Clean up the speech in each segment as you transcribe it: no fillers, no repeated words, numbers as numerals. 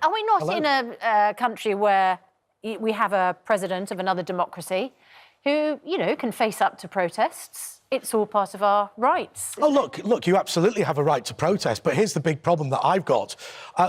Are we not in a country where we have a president of another democracy who, you know, can face up to protests? It's all part of our rights. Oh, look, you absolutely have a right to protest, but here's the big problem that I've got.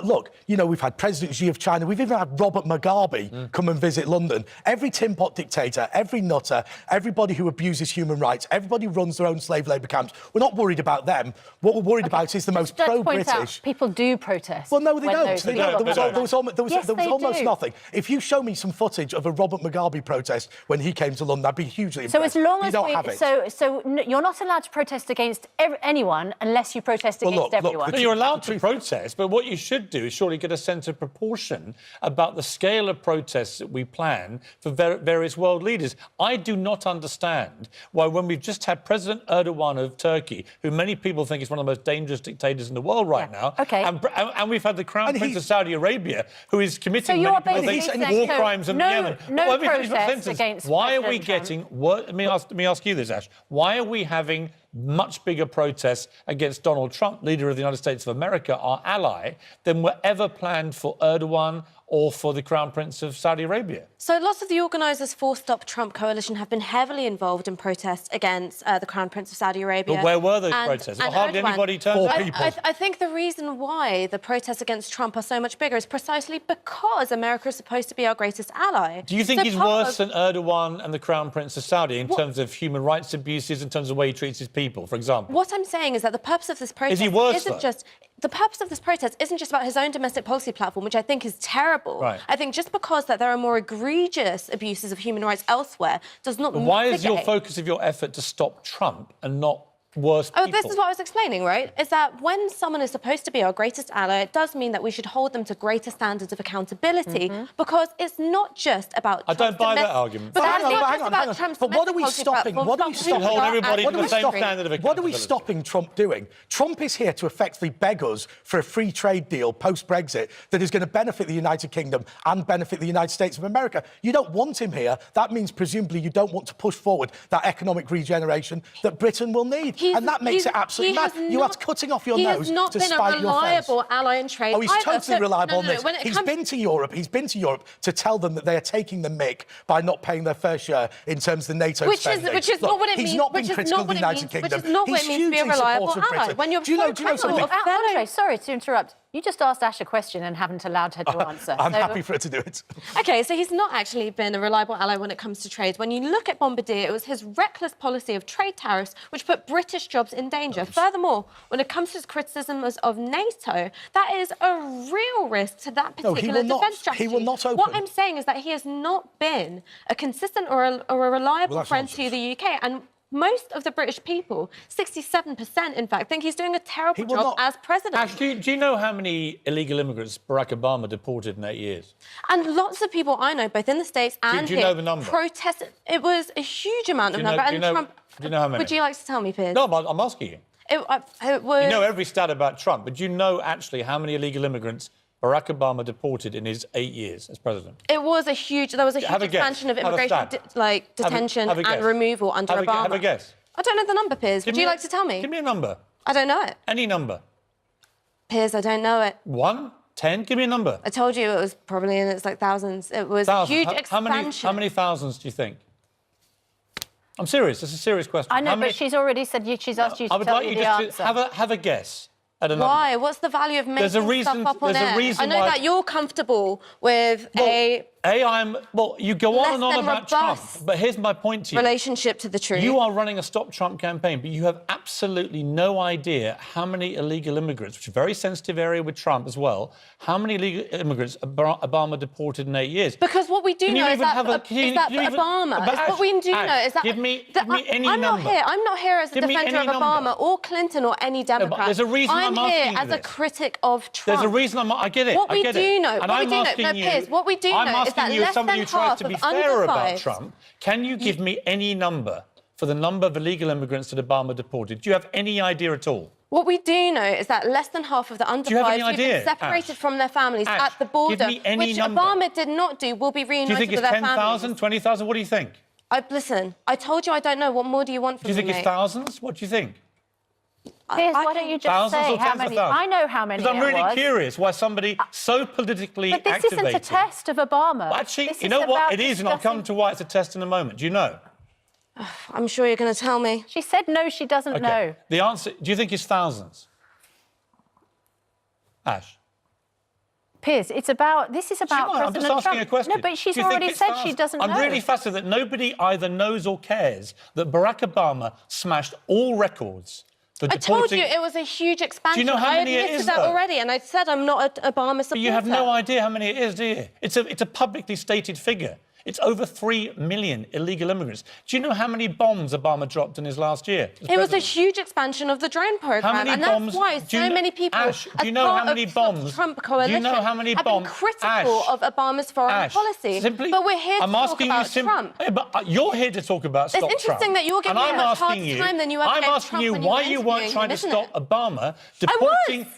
Look, you know, we've had President Xi of China, we've even had Robert Mugabe come and visit London. Every tin pot dictator, every nutter, everybody who abuses human rights, everybody who runs their own slave labour camps. We're not worried about them. What we're worried about is the most pro-British... People do protest. Well, no, they don't. There was almost do. nothing. If you show me some footage of a Robert Mugabe protest when he came to London, I'd be hugely impressed. So as long as you don't have it. So you're not allowed to protest against anyone unless you protest against everyone. No, you're allowed to protest, but what you should do is surely get a sense of proportion about the scale of protests that we plan for various world leaders. I do not understand why, when we've just had President Erdogan of Turkey, who many people think is one of the most dangerous dictators in the world right now, and we've had the Crown Prince of Saudi Arabia, who is committing war crimes in Yemen. No protest against why are we getting... Let me ask you this, Ash. Why are we having much bigger protests against Donald Trump, leader of the United States of America, our ally, than were ever planned for Erdogan or for the Crown Prince of Saudi Arabia? So lots of the organisers for Stop Trump coalition have been heavily involved in protests against the Crown Prince of Saudi Arabia. But where were those protests? Hardly anybody turned up. I think the reason why the protests against Trump are so much bigger is precisely because America is supposed to be our greatest ally. Do you think he's worse than Erdogan and the Crown Prince of Saudi in terms of human rights abuses, in terms of the way he treats his people, for example? What I'm saying is that the purpose of this protest isn't just about his own domestic policy platform, which I think is terrible. Right. I think just because that there are more egregious abuses of human rights elsewhere does not mitigate... Why is your focus of your effort to stop Trump and not worse people? Oh, this is what I was explaining, right? Is that when someone is supposed to be our greatest ally, it does mean that we should hold them to greater standards of accountability, because it's not just about... I don't buy that argument. But that's not just about Trump's But what are we domestic stopping? policy What are we platform. stopping? Hold everybody to the same standard of accountability. What are we stopping Trump doing? Trump is here to effectively beg us for a free trade deal post-Brexit that is going to benefit the United Kingdom and benefit the United States of America. You don't want him here. That means presumably you don't want to push forward that economic regeneration that Britain will need. And that makes it absolutely mad. You are cutting off your nose to spite your face. He has not been a reliable ally in trade. Oh, he's totally reliable on this. He's been to Europe to tell them that they are taking the mick by not paying their fair share in terms of the NATO spending. Which is not what it means. He's not been critical of the United Kingdom. Which is not what it means to be a reliable ally. When you're Andre, sorry to interrupt. You just asked Ash a question and haven't allowed her to answer. I'm happy for her to do it. OK, so he's not actually been a reliable ally when it comes to trade. When you look at Bombardier, it was his reckless policy of trade tariffs which put British jobs in danger. Furthermore, when it comes to his criticisms of NATO, that is a real risk to that particular defence strategy. He will not open. What I'm saying is that he has not been a consistent or a reliable friend to the UK. And most of the British people, 67%, in fact, think he's doing a terrible job as president. Ash, do you know how many illegal immigrants Barack Obama deported in 8 years? And lots of people I know, both in the States and do you know the number? Protested. It was a huge amount of number. Do you know how many? Would you like to tell me, Piers? No, I'm asking you. It was... You know every stat about Trump, but do you know actually how many illegal immigrants Barack Obama deported in his 8 years as president? There was a huge expansion of immigration, detention and removal under Obama. Have a guess. I don't know the number, Piers. Would you like to tell me? Give me a number. I don't know it. Any number. Piers, I don't know it. 1? 10? Give me a number. I told you it was probably in its thousands. It was a huge expansion. How many thousands do you think? I'm serious. This is a serious question. I know, but she's already said she's asked you to tell you the answer. Have a guess. Why? What's the value of making stuff up on air? I know that you're comfortable with you go on and on about Trump, but here's my point to you. Relationship to the truth. You are running a Stop Trump campaign, but you have absolutely no idea how many illegal immigrants, which is a very sensitive area with Trump as well, how many illegal immigrants Obama deported in 8 years. Because what we do know is that Obama... What we do know is that... Give me any number. I'm not here as a defender of Obama or Clinton or any Democrat. There's a reason I'm asking you here as a critic of Trump. There's a reason I get it. What we do know... What we do know is that you, as somebody who tries to be fair about Trump, can you give me any number for the number of illegal immigrants that Obama deported? Do you have any idea at all? What we do know is that less than half of the under 5s who've been separated from their families at the border, which Obama did not do, will be reunited with their families. Do you think it's 10,000, 20,000? What do you think? Listen, I told you I don't know. What more do you want from me? Do you think it's thousands? What do you think? Piers, why don't you just thousands say or how tens of many? thousands? I know how many. Because I'm really was. curious why somebody so politically But this activated. isn't a test of Obama. Well, actually, This you is know what? about It is, and I'll come discussing- to why it's a test in a moment. Do you know? I'm sure you're going to tell me. She said no, she doesn't know. The answer, do you think it's thousands? Ash? Piers, this is about I'm President just asking Trump. a question. No, but she's Do you think already it's said she thousands? doesn't know. I'm really fascinated that nobody either knows or cares that Barack Obama smashed all records for I deporting... told you it was a huge expansion. know how many I it admitted is, that though? already, and I said I'm not an Obama supporter. But you have no idea how many it is, do you? It's a publicly stated figure. It's over 3 million illegal immigrants. Do you know how many bombs Obama dropped in his last year? It was a huge expansion of the drone program, How many and bombs? that's why do you so kn- many people, Ash, do you as know part how many of bombs? Trump coalition, Do you know how many have bombs? been critical Ash, of Obama's foreign Ash, policy. simply, but we're here to I'm talk asking about you Trump. Yeah, but you're here to talk about stop Trump. It's interesting that you're giving and me a I'm much harder asking you, time than you ever I'm gave asking Trump you when you why were you weren't interviewing trying him, to isn't stop it? Obama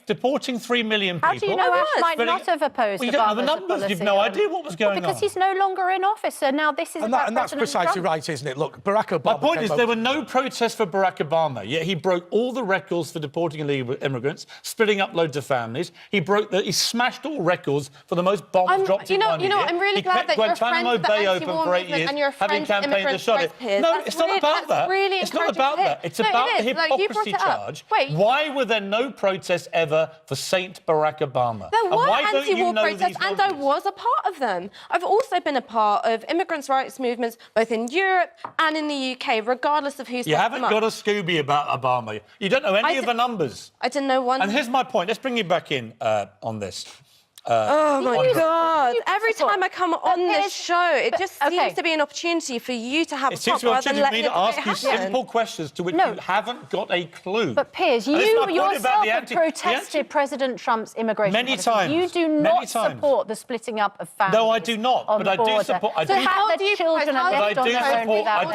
deporting 3 million people. How do you know Ash might Splitting- not have opposed Well, you don't know the Obama's numbers. policy You've no on- idea what was going because on. he's no longer in office, so now this is about And that's President precisely Trump. right, isn't it? Look, Barack Obama... My point came is over- there were no protests for Barack Obama, yet he broke all the records for deporting illegal immigrants, splitting up loads of families. He smashed all records for the most bombs dropped in one year. I'm really He glad kept that you're friends Guantanamo with the Bay open anti-war for 8 movement years, and you're having friends with campaigned to immigrants' shut it. rights, Piers. No, That's it's not really- about that's that. really It's not encouraging about to hear. that. It's No, it about is. the Like, you brought hypocrisy it up. charge. Wait. Why were there no protests ever for Saint Barack Obama? There And were why don't you anti-war know protests, these and I numbers? was a part of them. I've also been a part of immigrants' rights movements, both in Europe and in the UK, regardless of who You set haven't them got up. a Scooby about Obama. You don't know any of the numbers. I didn't know one. And here's my point. Let's bring you back in on this. Oh my God! Every support- time I come on this Piers- show, it just okay. seems to be an opportunity for you to have It a seems pop to be rather than opportunity for me letting to it ask you happen. simple questions to which No. you haven't got a clue. But Piers, And this is you my point about yourself the have anti- protested President Trump's immigration Many policy. times. You do Many not times. support the splitting up of families. No, I do not, on but the I do border. support- I So do- how How the do you children are propose- left But on their own without I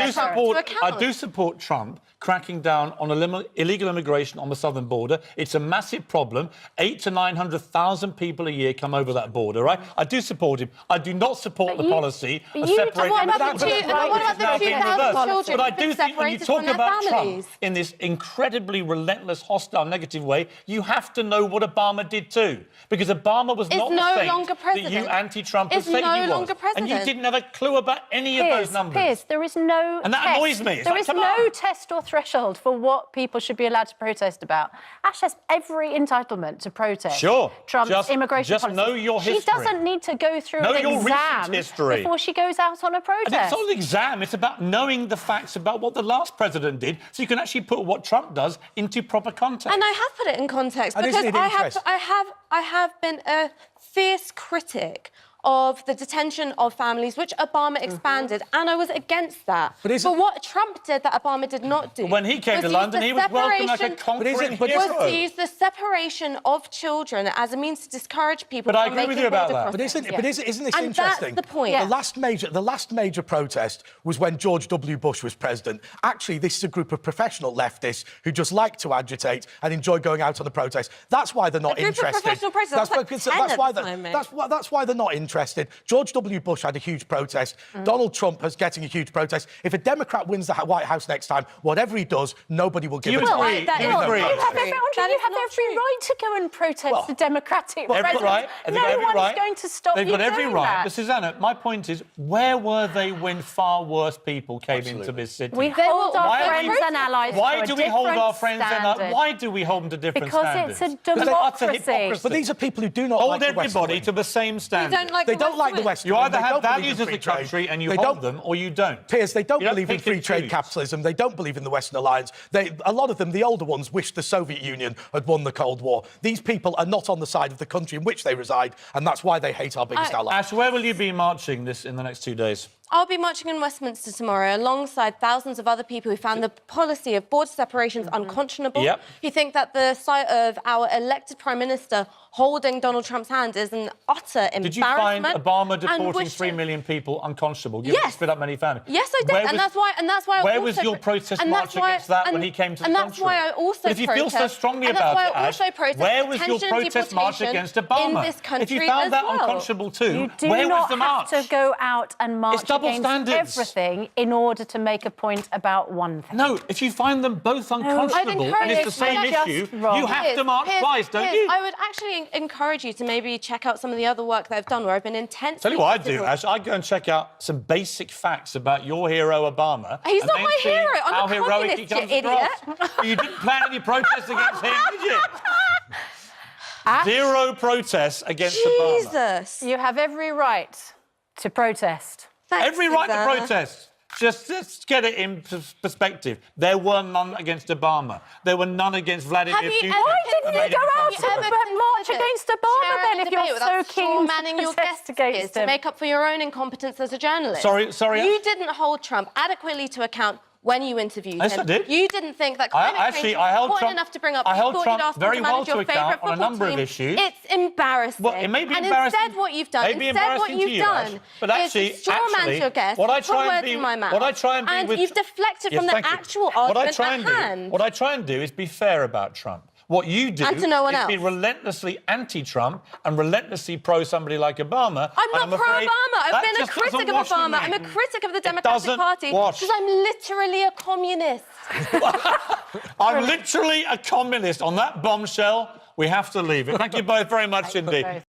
parents. do support Trump cracking down on illegal immigration on the southern border. It's a massive problem. 800,000 to 900,000 people a year come over that border, right? I do support him. I do not support But the you- policy but of you- separating... and what about But the that's- two- but and what it's about the now being 2,000 reversed. children But I who've do been think when you separated talk from their about Trump families? in this incredibly relentless, hostile, negative way, you have to know what Obama did too. Because Obama was Is not no the saint longer that you president. anti-Trumpers Is say no he was. longer And you president. didn't have a clue about any of those numbers. Piers, there is no And that test. annoys me. It's There like, is come no on. test or threshold for what people should be allowed to protest about. Ash has every entitlement to protest Sure. Trump's Just- immigration just policy. know your She history. doesn't need to go through Know an your recent exam history. before she goes out on a protest. And it's not an exam, it's about knowing the facts about what the last president did so you can actually put what Trump does into proper context. And I have put it in context And because isn't it interesting? I have been a fierce critic of the detention of families, which Obama expanded, and I was against that. But isn't- what Trump did that Obama did not do. When he came was to use London, the he was welcomed like a separation- conquering but hero. isn't- was to use the separation of children as a means to discourage people But I from agree with making you about border that. But isn't, crossings. but isn't this And interesting? that's the point. Yeah. The last major protest was when George W. Bush was president. Actually, this is a group of professional leftists who just like to agitate and enjoy going out on the protest. That's why they're not A group of interested. professional protesters, That's, like because- 10 that's at why the they- time, mate. that's why they're not interested. George W. Bush had a huge protest. Donald Trump is getting a huge protest. If a Democrat wins the White House next time, whatever he does, nobody will give You a damn. agree? that You is not agree? You have true. every, That you is have not every true. right to go and protest the Democratic president. Right. No They've got every one right. is going to stop They've you got every doing right. that. But Susanna, my point is, where were they when far worse people came into this city? We hold Why our are friends we- and allies Why to a do we hold different our friends standard. why do we hold them to different Because standards? it's a Because they're utter democracy. hypocrisy. But these are people who do not Hold like the Western everybody wing. to the same You standard. don't like They the don't like the West Western You wing. either They have don't believe values in as free a trade. country and you They hold don't- them, or you don't. Piers, they don't You believe in pick free and trade choose. capitalism. They don't believe in the Western alliance. A lot of them, the older ones, wish the Soviet Union had won the Cold War. These people are not on the side of the country in which they reside, and that's why they hate our biggest ally. Ash, where will you be marching in the next 2 days? I'll be marching in Westminster tomorrow alongside thousands of other people who found the policy of border separations unconscionable. Yep. Who think that the sight of our elected Prime Minister holding Donald Trump's hand is an utter embarrassment. Did you find Obama and deporting wish 3 to- million people unconscionable? Given Yes. he split up many families. Yes, I did, Where and was- that's why. I Where also was your protest and march that's why- against that when and- he came to the and country? that's why I also But if you feel so protest- strongly and that's about why it, I also Ash, protest where was your detention and protest march deportation against Obama? in this country If you found as that well. unconscionable too, You do where not was the have march? to go out and march It doesn't double against standards. everything in order to make a point about one thing. No, if you find them both unconscionable and it's the same issue, you have to march twice, don't you? I would actually encourage you to maybe check out some of the other work they've done where I've been intensely... Tell you what I'd do, Ash, I'd go and check out some basic facts about your hero, Obama. He's and not then my see hero. I'm how a heroic communist, he comes you idiot. across. But you didn't plan any protests against him, did you? Ash, 0 protests against Obama. Jesus. you have every right to protest. Thanks, Every right to Susanna. protest. Just get it in perspective. There were none against Obama. There were none against Vladimir Have you Putin. ever Why didn't you go out Have you ever and march considered against Obama chairing then a if you're debate so without keen to manning your protest guests against to him? make up for your own incompetence as a journalist? Sorry, You didn't hold Trump adequately to account when you interviewed Yes, him. I did. You didn't think that I climate change held was important Trump- enough to bring up. I You held thought Trump you'd ask him very to well manage to your account favourite on a football number of team. issues. It's embarrassing. Well, it may be and embarrassing. instead, what you've done, May be instead what embarrassing you've to you, Ash, done but actually, is straw man your guest. what I put try and words be, in my mouth. what I try and be and with, you've deflected Yes, from the thank you. actual What I argument try and at hand. What I try and do is be fair about Trump. What you do And to no one is be else. relentlessly anti-Trump and relentlessly pro somebody like Obama. I'm and not afraid pro-Obama. I've that been a just doesn't critic of wash with Obama. me. I'm a critic of the It Democratic doesn't Party wash. because I'm literally a communist. I'm literally a communist. On that bombshell, we have to leave it. Thank you both very much indeed.